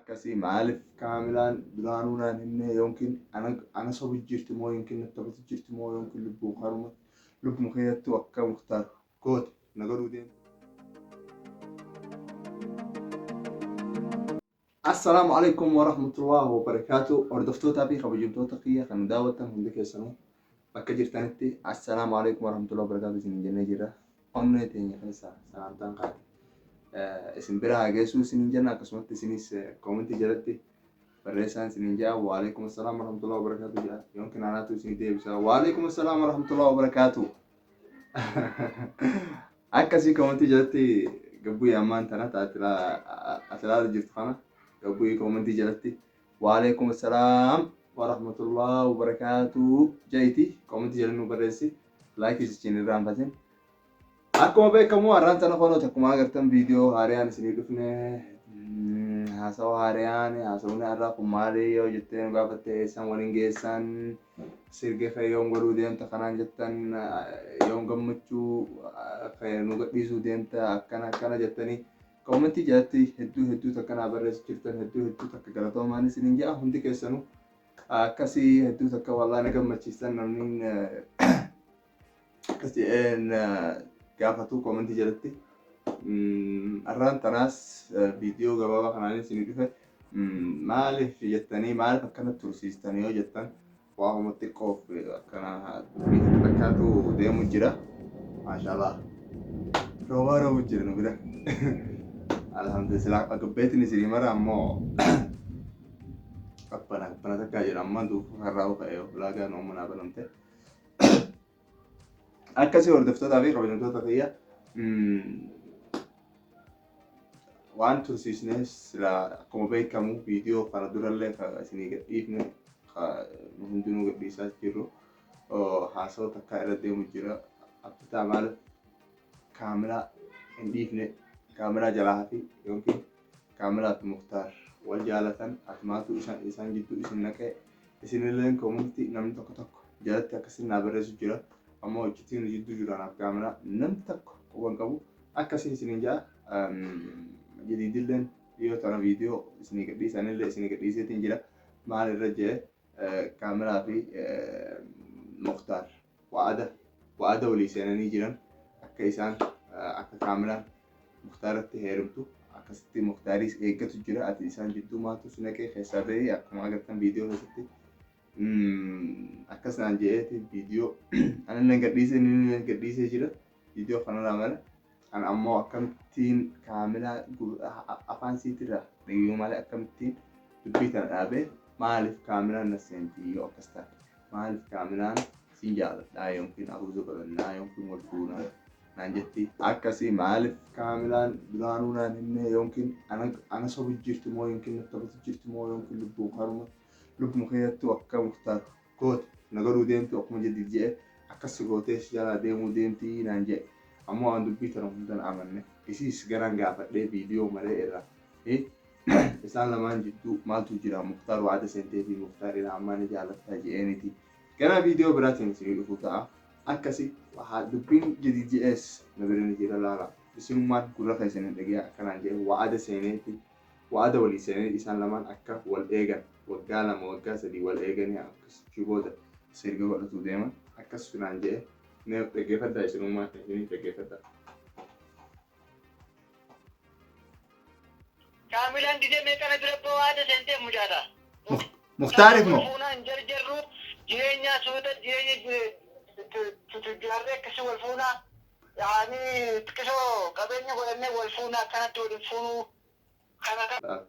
akkasii maaliif kaamilaan duraanuu naan himne yookiin ana sobu jirti moo yookiin nattabatu jirti moo yookiin lubbuma keeyyattu akka Muktaar goote na godhuu deemu. Assalaamu alaikum wa rahmatullahi wa barakaatu. Hordoftootaa fi kabajamtoota kiyya kan daawwattan hundi keessanuu bakka jirtanitti assalaamu alaikum wa rahmatullahi wa barakaatu isin jennee jirra. Onnee teenya keessa salaamtaan qaate. Isin bira haa geessu isin jenna akkasumatti isinis koomentii jalatti barreessaan isin jaa wa alaikum assalaam wa rahmatullahi wa barakaatu jedha. Yookiin anaatu isin deebisa wa alaikum assalaam wa rahmatullahi wa barakaatu. Akkasii koomentii jalatti gabbuu ammaan tana taatila jirtu kana gabbuu koomentii jalatti wa alaikum assalaam wa rahmatullahi wa barakaatu jaiti koomentii jalatti nu barreessi laayikii isin irraan fatin. Akkuma beekamu har'aan sana konooti akkuma agartan viidiyoo haariyaan isinii dhufne haasawa haariyaan haasawni har'aa kun maali yoo jettee nu gaafatte eessan waliin geessan sirge fayyoon godhuu deemta kanaan jettan yoon gammachuu nu gadhiisuu deemta akkana jettanii koomentii jalatti hedduu takkanaa barreessu jirtan hedduu takka galatoomaan isiniin jedha hundi keessanuu akkasii hedduu takka wallaa na gammachiisan namni akkasii gaafatu koomentii jalatti har'aan tanaas viidiyoo gabaabaa kanaan isinii dhufe maaliif jettanii maaliif akkanatti tursiistanii yoo jettan waamuma xiqqoof akkana fakkaatu deemu jira. Maashaallah roobaa jira nu bira. Alhamdulillah agabbeetiin isinii mara ammoo qabbana takkaa jira ammaan duufu har'aa ka'ee ulaagaa noomanaa banamte. Akkasii hordoftootaa fi kabajamtoota kiyya waan tursiisnes akkuma beekamu viidiyoo kana durallee isinii gadhiifne hundinuu gadhiisaa jirru haasawa takkaa irra deemu jira. Abbitaa maaliif kaameraa hin dhiifne kaameraa jalaa fi yookiin kaameraa fi Muktaar wal jaalatan atimaatu isaan jidduu isin naqee isinillee koomentii namni tokko jalatti akkasiin naa barreessu jira. Ammoo hojjetiin jidduu jiraanaaf kaameraa namni tokko quban qabu akkasii isiniin jaa jadiidilleen dhiyoo tana viidiyoo isinii gadhiisanillee isinii gadhiiseetiin jira. Maal irra jee kaameraa fi Muktaar wa'ada walii seenanii jiran akka isaan akka kaameraan Muktaaratti heerumtu akkasitti Muktaaris eeggatu jira. Ati isaan jidduu maatu sinaqee keessaa bahee akkuma agartan viidiyoo keessatti akkasaan je'eeti viidiyoo anillee gadhiisee jira viidiyoo kanarraa mala an ammoo akkamittiin kaameraa afaan siitirraa dhiyyuu malee akkamittiin dubbii tana dhaabee maaliif kaameraan na seentii yoo akkas taate maaliif kaameraan siin jaaladhaa yookiin abuuza godhannaa yookiin wal fuunaa naan jetti akkasii maaliif kaameraan duraanuu naan himne yookiin ana sobu jirti moo yookiin nattabatu jirti moo yookiin lubbuma keeyyattu akka Muktaar goote na godhuu deemtu akkuma jedhi jedhe akkas gootee jalaa deemuu deemtii naan jedhe ammoo waan dubbii tana hundan amanne isiis garaan gaafadhee viidiyoo malee irraa isaan lamaan jidduu maaltu jira Muktaar waada seentee fi Muktaar irraa ammaa ni jaalattaa jedheeniiti gara viidiyoo biraatiin isinii dhufuu ta'a. Akkasii dubbiin jedhi jedhees na bira ni jira laala isinummaan gurra keessanii dhagee akkanaan jedhe waada seeneeti waada walii seenee isaan lamaan akka wal eegan waggaa 2 waggaa 3 wal eeganii akkasitti booda sirga godhatu deeman akkas finaan jedhe ne dhaggeeffadhaa isinummaan isinii dhaggeeffadhaa. Kaamilaan didee meeqana bira waada seentee mucaadha. Muktaariif moo? Fuunaan jarjarru jireenya suuta jireenya tujjaarree akkasii wal fuunaa yaani xiqqisoo qabeenya godhannee wal fuunaa akkanatti waliin fuunuu kana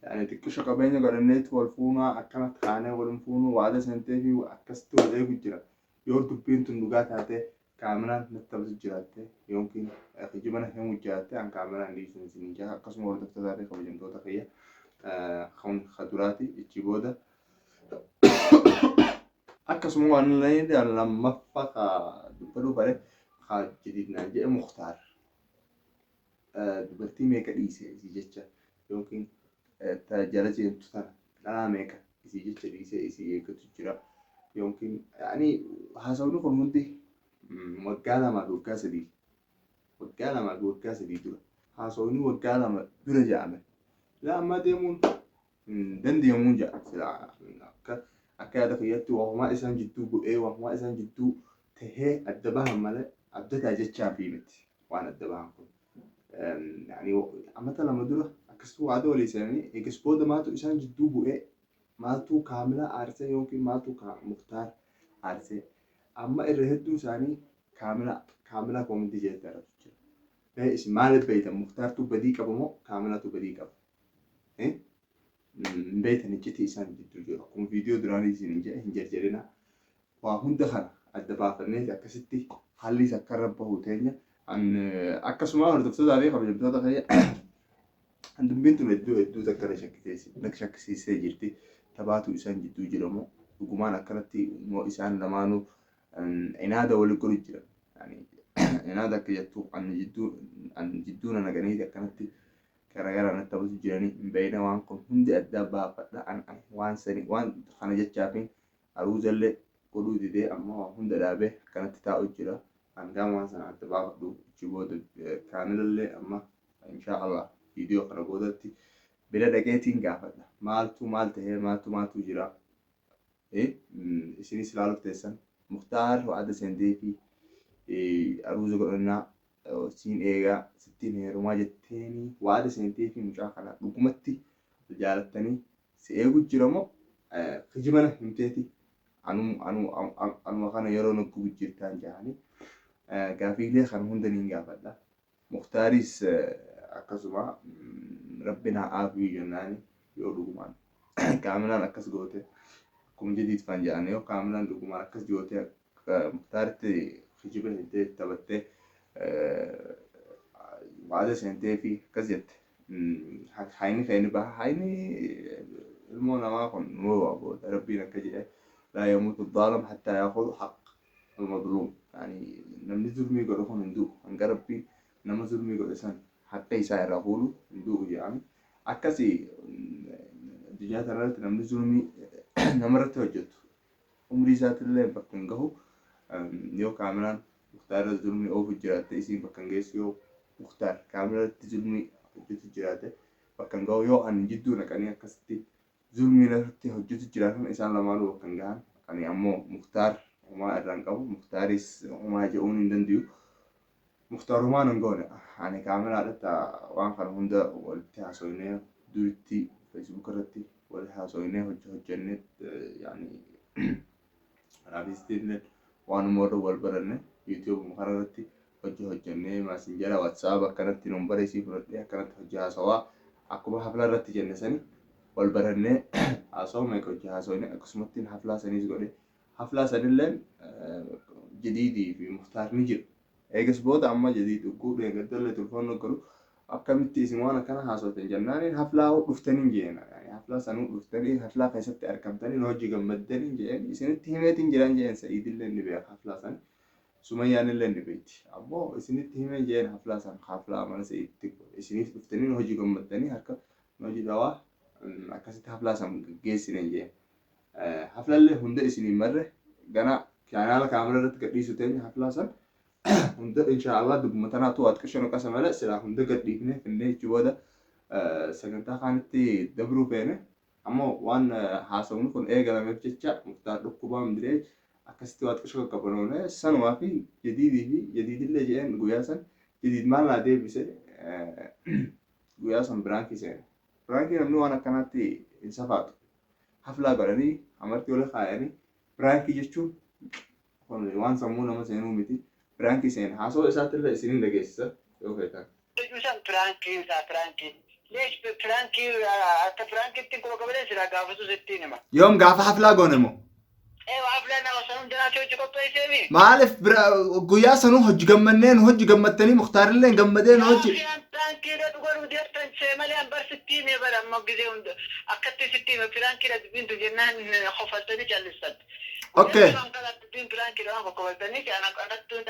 يعني تكشف قبينة قرنيت والفونا أكنت خانة والفونا وعادة سنتين في أكست ولا يجرا يورد بين تندقات هاته كاميرا نتبز الجراته يمكن خجبنا هم الجراته عن كاميرا اللي سنجاه قسم ورد افتداري خبجم دوتا خيا خون خدراتي الجبودة أقسم أن لا يدري لما فقا دبلو بره خا جديد ناجي مختار دبلتي ميكا ديسي زيجتشا يمكن تجارة تنا لا ميكا زيجتشا ديسي إسي كتجرا يمكن يعني حسوني كمودي وقالا ما دوكاسة دي وقالا ما دوكاسة دي دولا حسوني وقالا ما درجة عمل لا ما ديمون dandeemuu jira sila akka yaada fayyatti wahumaa isaan jidduu bu'ee wahumaa isaan jidduu tahee adda bahan malee abdataa jechaa fi miti waan adda bahan kun. Amata lama dura akkasuma waada walii seenanii eegas booda maatu isaan jidduu bu'ee maatu kaamilaa aarsee yookiin maatu muktaar aarsee amma irra hedduu isaanii kaamilaa koominti jeetti argatu jira. Isin maaliif beeytan muktaartu badii qaba moo kaamilaatu badii qaba? Beeytan iccitii isaan jidduu jiru akkuma viidiyoo duraanii isin hin jarjarina waa hunda kana adda baafannee akkasitti haalli isa akka irra bahu teenya akkasuma hordoftootaa fi kabajamtoota fayyaa dubbiin tun hedduu takkana shakkisiisee jirti. Tabaatu isaan jidduu jiramoo dhugumaan akkanatti immoo isaan lamaanuu inaada wali godhu jiran. Inaada akka jettu jidduu nanaganiiti akkanatti garagaraa natti taphatu jiranii hin beeyna waan kun hundi adda baafadha waan sanii waan kana jechaafi aruuzallee godhuu didee amma waan hunda dhaabee akkanatti taa'u jira. Angama waan sana adda baafadhu ichi booda kaamilallee amma inshaallah viidiyoo kana boodatti bila dhaqeetiin gaafadha. Maaltu maal tahee maaltu jira. Isinis ilaaluuf teessan muktaar waada seentee fi aruuza godhannaa siin eegaa sittiin heerumaa jetteeni waada seentee fi mucaa kana dhugumatti jaalattanii si eegu jiramoo kijibana himteeti anuma kana yeroo naggu jirtaan jedhanii gaafiilee kan hunda niin gaafadha. Muktaaris akkasuma rabbina aafi jennaani yoo dhugumaan kaamilaan akkas goote akkuma jadiit fan jedhan yoo kaamilaan dhugumaan akkas goote muktaaritti kijiba heddee taphattee waada seentee fi akkas jette hayni baha hayni ilmoo namaa kun nuu waa booda rabbiin akka jedhe laa yamuutu dhaalam hattaa yaakhudhu haq المظلوم يعني نمني ظلمي قدوه هندو هنگا ربي نما ظلمي قدوه سن حتى يساير راهولو هندو يعني أكاسي دنيا ترى نمني ظلمي نمرت وجدت عمري ذات اللي بكنجهو يو كاملا مختار الظلمي أو في الجرات إسي بكنجيس يو مختار كاملا تظلمي وجدت الجرات بكنجهو يو أن جدو نكاني أكاسي ظلمي نرتي وجدت الجرات إنسان لما لو بكنجان يعني أمو مختار وما أدرانكو مختاريس وما جاون يندنديو مختار وما نقول يعني كامل على وان خل هندا والتها سويناه دوتي فيسبوك رتي والها سويناه هجنت يعني رابيستين وان مرة والبرنة يوتيوب مخرجتي هجنة ماسنجر واتساب كانت نمبر يسيب رتي كانت هجها سوا أكو حفلة رتي جنة سني والبرنة أصلا ما يكون جها سويناه أقسمتين حفلة سني زغلي حفلة سنلين جديدي في مختار نجر إيجس بود أما جديد وكل يقدر له تلفون نقوله أكمل اسمه أنا كان حاسوت جناني حفلة وقفتني جينا يعني حفلة سنو قفتني حفلة كيست أركبتني نوجي جمدني جين يسني تهمت جيران جين سعيد اللي نبي حفلة سن سمية اللي نبيت أبو يسني تهمت جين حفلة سن حفلة ما سعيد تقول يسني قفتني نوجي جمدني هركب نوجي دوا أكست حفلة سن جيسين جين حفلة اللي هندا يسني مرة جنا كان على كاميرا تقديسو تاني حفلة سن هندا إن شاء الله دب متنا توات كشنو قسم لا سلا هندا قديفنه في النهاية جوادا سكنتا كانت دبرو بينه أما وان حاسون كون إيه قال ما بتشجع مختار ركوبا مدري أكستي وات كشنو كبرونه سن وافي جديد اللي جاين قياسا جديد ما لا ده بس قياسا برانكي نمنو أنا كانت إنسافات حفلة براني عمرتي ولا خايني برانكي جشون كون وان سمونا مثلا ميتي برانكي سين حاسو إسات اللي سنين دقيسة يوكي تان مثلا برانكي ليش برانكي أنت برانكي تقول قبل إيش لا قافزو ستين ما يوم قافة حفلة قونمو إيه حفلة أنا وصلنا جنا شو تقول تيسيني ما أعرف قياسا نو هج جمنين هج جمتني مختار اللي جمدين هج برانكي ده تقول ودير تنسى مليان بر ستين يا بر ما قديم أكتر ستين برانكي ده بنت جنان خفتني جالسات اوكي تين برانكي ده خفتني أنا تون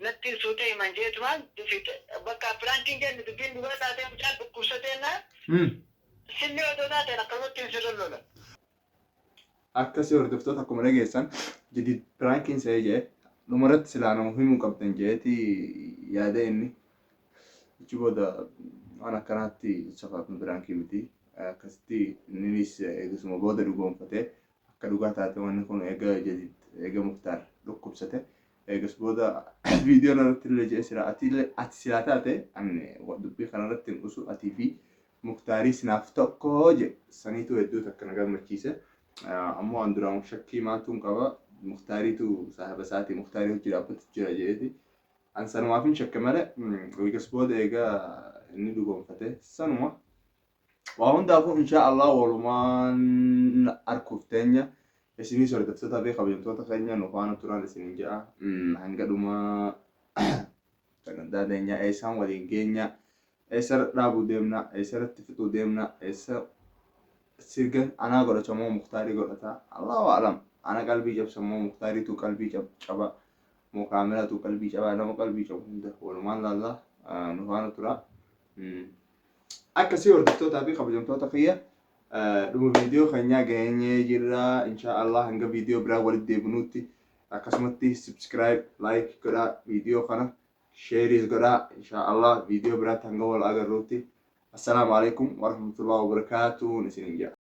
نتين سوتي من جيت مان دفيت بكا برانكي جن بنت بقى تاتي مجال بكوستنا سني ودونا تنا كم تنسلونا akkasii hordoftoota akkuma dhageessan jadid piraankiin sa'ee jee dhumarratti silaa nama himuu qabdan jeeti yaada inni achi booda waan akkanaatti safaatun piraankii miti akkasitti innis eegisuma booda dhugoonfatee akka dhugaa taate wanni kun eega Muktaar dhukkubsate eegas booda viidiyoo irratti illee jedhe sira ati silaa taate ani dubbii kanarratti hin dhusu atii fi Muktaarii sinaaf tokko jedhe saniitu hedduu takka na gammachiise. Ammoo an duraan shakkii maantuun qaba Muktaariitu saahaba isaatii Muktaarii hojii dhaabbatu jira jedheeti. An sanumaaf hin shakke malee eegas booda eegaa inni dhugoonfate sanuma. Waa hundaafuu inshaa Allah walumaan arguuf teenya isinis hordoftoota fi kabajamtoota keenya nu faana turan isinin jedha. Hanga dhumaa sagantaa teenya eessaan waliin geenya eessa dhaabuu deemna eessatti fixuu deemna eessa sirga anaa godhachamoo Muktaarii godhata Allahu a'lam. Ana qalbii cabsamoo Muktaariitu qalbii caba moo kaameraatu qalbii caba nama qalbii cabu hunda walumaan laalla nu faana tura. Akkasii hordoftoota fi kabajamtoota kiyya dhuma viidiyoo keenyaa geenyee jirra insha Allah hanga viidiyoo biraa walitti deebinutti akkasumatti subscribe like godhaa viidiyoo kana share godhaa insha Allah viidiyoo biraatti hanga wal agarruutti assalamu alaikum warahmatullahi wabarakatuh isinin jedha.